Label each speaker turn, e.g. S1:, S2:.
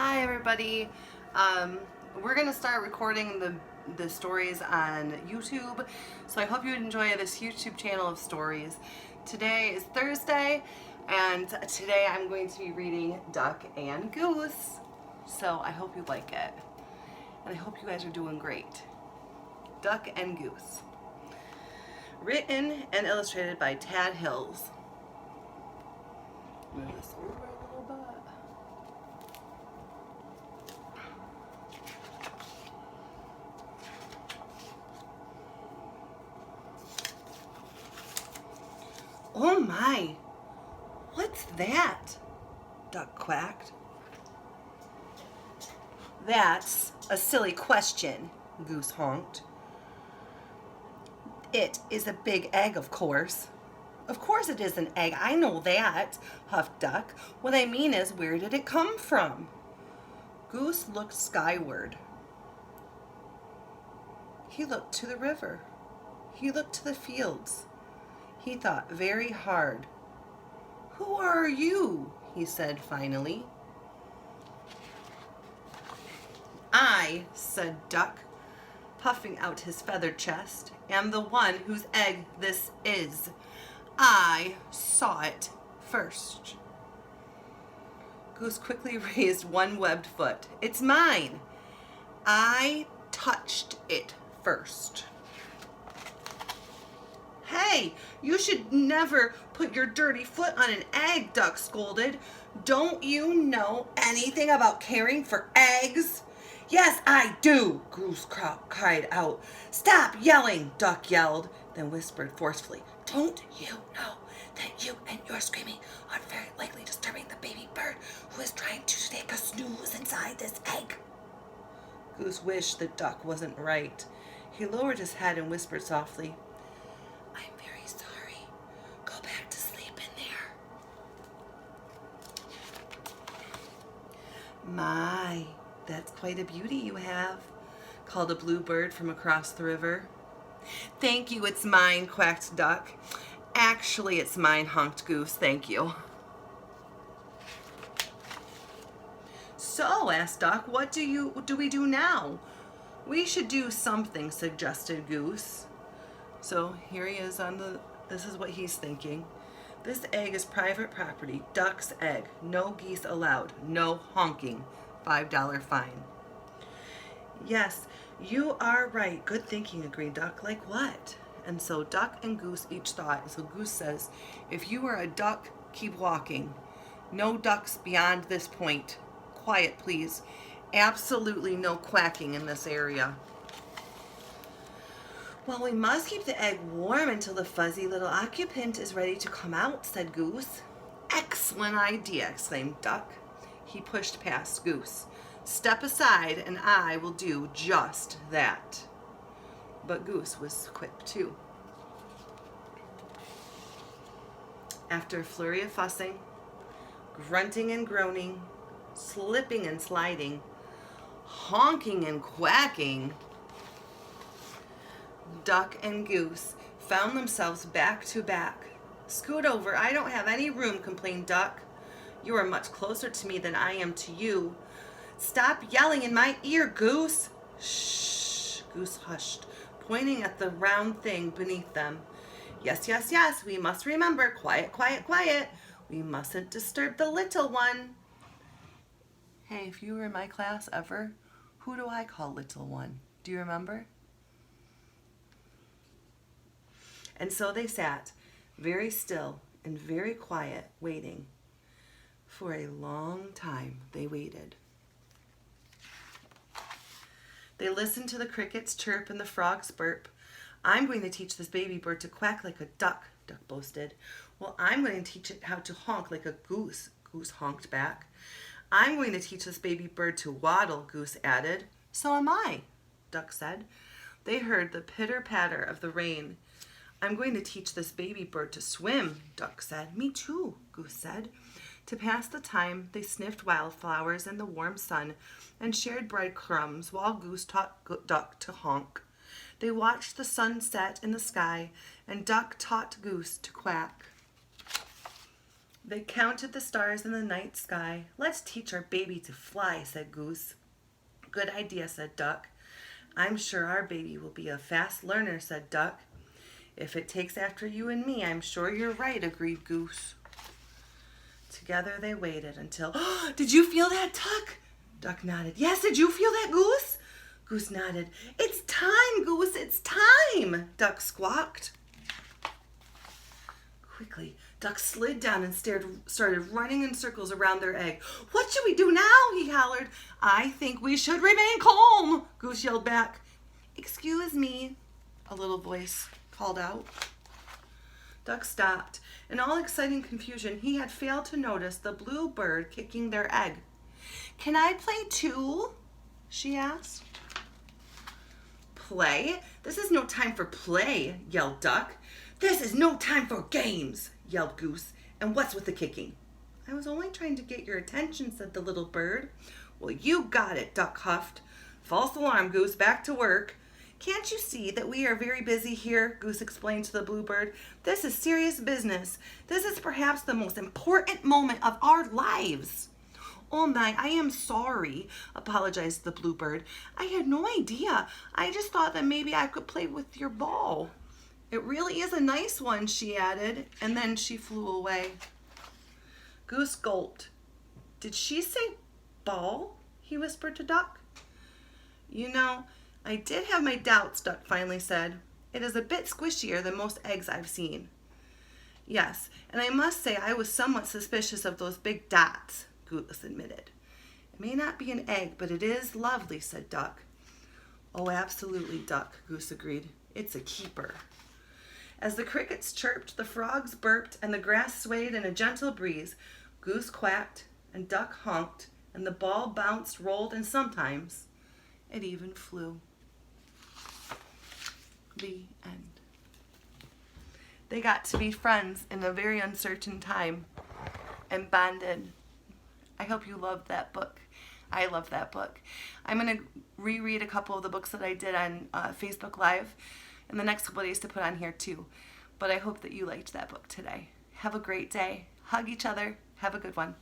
S1: Hi everybody. We're gonna start recording the stories on YouTube, so I hope you enjoy this YouTube channel of stories. Today is Thursday, and today I'm going to be reading Duck and Goose. So I hope you like it, and I hope you guys are doing great. Duck and Goose. Written and illustrated by Tad Hills. Move this over a little bit. Oh my! What's that? Duck quacked. That's a silly question, Goose honked. It is a big egg, of course. Of course it is an egg, I know that, huffed Duck. What I mean is, where did it come from? Goose looked skyward. He looked to the river. He looked to the fields. He thought very hard. Who are you? He said finally. I, said Duck, puffing out his feathered chest, am the one whose egg this is. I saw it first. Goose quickly raised one webbed foot. It's mine. I touched it first. Hey, you should never put your dirty foot on an egg, Duck scolded. Don't you know anything about caring for eggs? Yes, I do, Goose cried out. Stop yelling, Duck yelled, then whispered forcefully. Don't you know that you and your screaming are very likely disturbing the baby bird who is trying to take a snooze inside this egg? Goose wished that Duck wasn't right. He lowered his head and whispered softly, I'm very sorry. Go back to sleep in there. My, that's quite a beauty you have, called a bluebird from across the river. Thank you, it's mine, quacked Duck. Actually, it's mine, honked Goose. Thank you. So, asked Duck, what do we do now? We should do something, suggested Goose. So here he is this is what he's thinking. This egg is private property. Duck's egg. No geese allowed. No honking. $5 fine. Yes, you are right. Good thinking, agreed Duck. Like what? And so Duck and Goose each thought. So Goose says, if you are a duck, keep walking. No ducks beyond this point. Quiet, please. Absolutely no quacking in this area. Well, we must keep the egg warm until the fuzzy little occupant is ready to come out, said Goose. Excellent idea, exclaimed Duck. He pushed past Goose. Step aside and I will do just that. But Goose was quick too. After a flurry of fussing, grunting and groaning, slipping and sliding, honking and quacking, Duck and Goose found themselves back to back. Scoot over, I don't have any room, complained Duck. You are much closer to me than I am to you. Stop yelling in my ear, Goose. Shh, Goose hushed, pointing at the round thing beneath them. Yes, yes, yes, we must remember, quiet, quiet, quiet. We mustn't disturb the little one. Hey, if you were in my class ever, who do I call little one? Do you remember? And so they sat, very still and very quiet, waiting. For a long time they waited. They listened to the crickets chirp and the frogs burp. I'm going to teach this baby bird to quack like a duck, Duck boasted. Well, I'm going to teach it how to honk like a goose, Goose honked back. I'm going to teach this baby bird to waddle, Goose added. So am I, Duck said. They heard the pitter-patter of the rain. I'm going to teach this baby bird to swim, Duck said. Me too, Goose said. To pass the time, they sniffed wildflowers in the warm sun and shared breadcrumbs while Goose taught Duck to honk. They watched the sun set in the sky, and Duck taught Goose to quack. They counted the stars in the night sky. Let's teach our baby to fly, said Goose. Good idea, said Duck. I'm sure our baby will be a fast learner, said Duck. If it takes after you and me, I'm sure you're right, agreed Goose. Together they waited until... Did you feel that, Duck? Duck nodded. Yes, did you feel that, Goose? Goose nodded. It's time, Goose, it's time, Duck squawked. Quickly, Duck slid down and started running in circles around their egg. What should we do now? He hollered. I think we should remain calm, Goose yelled back. Excuse me, a little voice called out. Duck stopped. In all exciting confusion, he had failed to notice the blue bird kicking their egg. Can I play too? She asked. Play? This is no time for play, yelled Duck. This is no time for games, yelled Goose. And what's with the kicking? I was only trying to get your attention, said the little bird. Well, you got it, Duck huffed. False alarm, Goose, back to work. Can't you see that we are very busy here? Goose explained to the bluebird. This is serious business. This is perhaps the most important moment of our lives. Oh my, I am sorry, apologized the bluebird. I had no idea. I just thought that maybe I could play with your ball. It really is a nice one, she added, and then she flew away. Goose gulped. Did she say ball? He whispered to Duck. You know, I did have my doubts, Duck finally said. It is a bit squishier than most eggs I've seen. Yes, and I must say I was somewhat suspicious of those big dots, Goose admitted. It may not be an egg, but it is lovely, said Duck. Oh, absolutely, Duck, Goose agreed. It's a keeper. As the crickets chirped, the frogs burped, and the grass swayed in a gentle breeze, Goose quacked, and Duck honked, and the ball bounced, rolled, and sometimes it even flew. The end. They got to be friends in a very uncertain time and bonded. I hope you loved that book. I love that book. I'm going to reread a couple of the books that I did on Facebook Live in the next couple of days to put on here too. But I hope that you liked that book today. Have a great day. Hug each other. Have a good one.